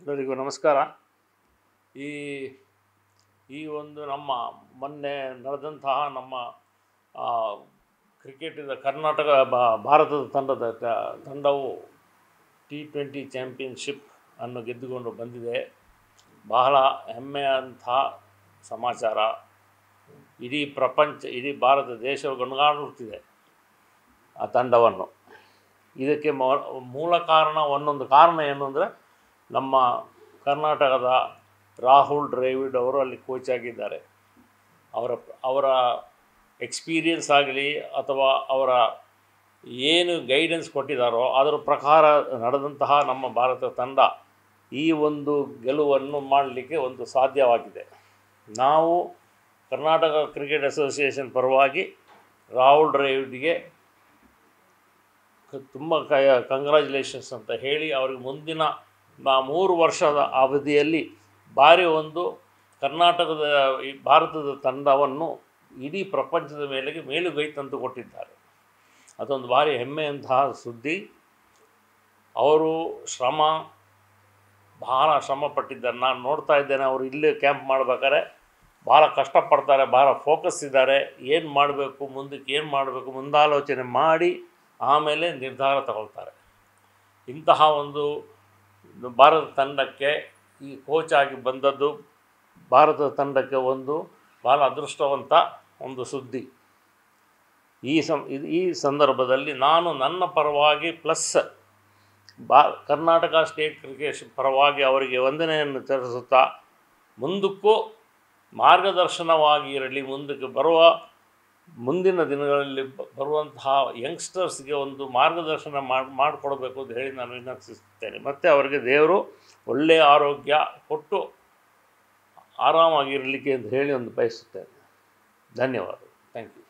ಎಲ್ಲರಿಗೂ ನಮಸ್ಕಾರ. ಈ ಈ ಒಂದು ನಮ್ಮ ಮೊನ್ನೆ ನಡೆದಂತಹ ನಮ್ಮ ಕ್ರಿಕೆಟಿನ ಕರ್ನಾಟಕ ಭಾರತದ ತಂಡವು T20 ಚಾಂಪಿಯನ್ಶಿಪ್ ಅನ್ನು ಗೆದ್ದುಕೊಂಡು ಬಂದಿದೆ. ಬಹಳ ಹೆಮ್ಮೆಯಂತಹ ಸಮಾಚಾರ. ಇಡೀ ಭಾರತ ದೇಶವು ಗಮನಿಸುತ್ತಿದೆ ಆ ತಂಡವನ್ನು. ಇದಕ್ಕೆ ಮೂಲ ಕಾರಣ ಒಂದೊಂದು ಕಾರಣ ಏನು ಅಂದರೆ, ನಮ್ಮ ಕರ್ನಾಟಕದ ರಾಹುಲ್ ದ್ರಾವಿಡ್ ಅವರು ಅಲ್ಲಿ ಕೋಚ್ ಆಗಿದ್ದಾರೆ. ಅವರ ಎಕ್ಸ್ಪೀರಿಯನ್ಸ್ ಆಗಲಿ ಅಥವಾ ಅವರ ಏನು ಗೈಡೆನ್ಸ್ ಕೊಟ್ಟಿದ್ದಾರೋ ಅದರ ಪ್ರಕಾರ ನಡೆದಂತಹ ನಮ್ಮ ಭಾರತ ತಂಡ ಈ ಒಂದು ಗೆಲುವನ್ನು ಮಾಡಲಿಕ್ಕೆ ಒಂದು ಸಾಧ್ಯವಾಗಿದೆ. ನಾವು ಕರ್ನಾಟಕ ಕ್ರಿಕೆಟ್ ಅಸೋಸಿಯೇಷನ್ ಪರವಾಗಿ ರಾಹುಲ್ ದ್ರಾವಿಡ್ಗೆ ತುಂಬ ಕಂಗ್ರ್ಯಾಚುಲೇಷನ್ಸ್ ಅಂತ ಹೇಳಿ, ಅವ್ರಿಗೆ ಮುಂದಿನ 3 ವರ್ಷದ ಅವಧಿಯಲ್ಲಿ ಭಾರಿ ಒಂದು ಈ ಭಾರತದ ತಂಡವನ್ನು ಇಡೀ ಪ್ರಪಂಚದ ಮೇಲುಗೈ ತಂದು ಕೊಟ್ಟಿದ್ದಾರೆ. ಅದೊಂದು ಭಾರಿ ಹೆಮ್ಮೆಯಂತಹ ಸುದ್ದಿ. ಅವರು ಬಹಳ ಶ್ರಮ ಪಟ್ಟಿದ್ದಾರೆ. ನಾನು ನೋಡ್ತಾ ಇದ್ದೇನೆ, ಅವರು ಇಲ್ಲೇ ಕ್ಯಾಂಪ್ ಮಾಡಬೇಕಾದ್ರೆ ಭಾಳ ಕಷ್ಟಪಡ್ತಾರೆ, ಭಾಳ ಫೋಕಸ್ ಇದ್ದಾರೆ. ಏನು ಮಾಡಬೇಕು, ಮುಂದಕ್ಕೆ ಏನು ಮಾಡಬೇಕು ಮುಂದಾಲೋಚನೆ ಮಾಡಿ ಆಮೇಲೆ ನಿರ್ಧಾರ ತಗೊಳ್ತಾರೆ. ಇಂತಹ ಒಂದು ಭಾರತ ತಂಡಕ್ಕೆ ಈ ಕೋಚ್ ಆಗಿ ಬಂದದ್ದು ಭಾರತದ ತಂಡಕ್ಕೆ ಒಂದು ಭಾಳ ಅದೃಷ್ಟವಂತ ಒಂದು ಸುದ್ದಿ. ಈ ಸಂದರ್ಭದಲ್ಲಿ ನಾನು ನನ್ನ ಪರವಾಗಿ ಪ್ಲಸ್ ಕರ್ನಾಟಕ ಸ್ಟೇಟ್ ಕ್ರಿಕೆಟ್ ಪರವಾಗಿ ಅವರಿಗೆ ವಂದನೆಯನ್ನು ಸಲ್ಲಿಸುತ್ತಾ, ಮುಂದಕ್ಕೂ ಮಾರ್ಗದರ್ಶನವಾಗಿ ಇರಲಿ, ಮುಂದಿನ ದಿನಗಳಲ್ಲಿ ಬರುವಂತಹ ಯಂಗ್ಸ್ಟರ್ಸ್ಗೆ ಒಂದು ಮಾರ್ಗದರ್ಶನ ಮಾಡಿಕೊಡಬೇಕು ಅಂತ ಹೇಳಿ ನಾನು ವಿನಂತಿಸುತ್ತೇನೆ. ಮತ್ತು ಅವರಿಗೆ ದೇವರು ಒಳ್ಳೆಯ ಆರೋಗ್ಯ ಕೊಟ್ಟು ಆರಾಮಾಗಿರಲಿಕ್ಕೆ ಅಂತ ಹೇಳಿ ಬಯಸುತ್ತೇನೆ. ಧನ್ಯವಾದ. Thank you.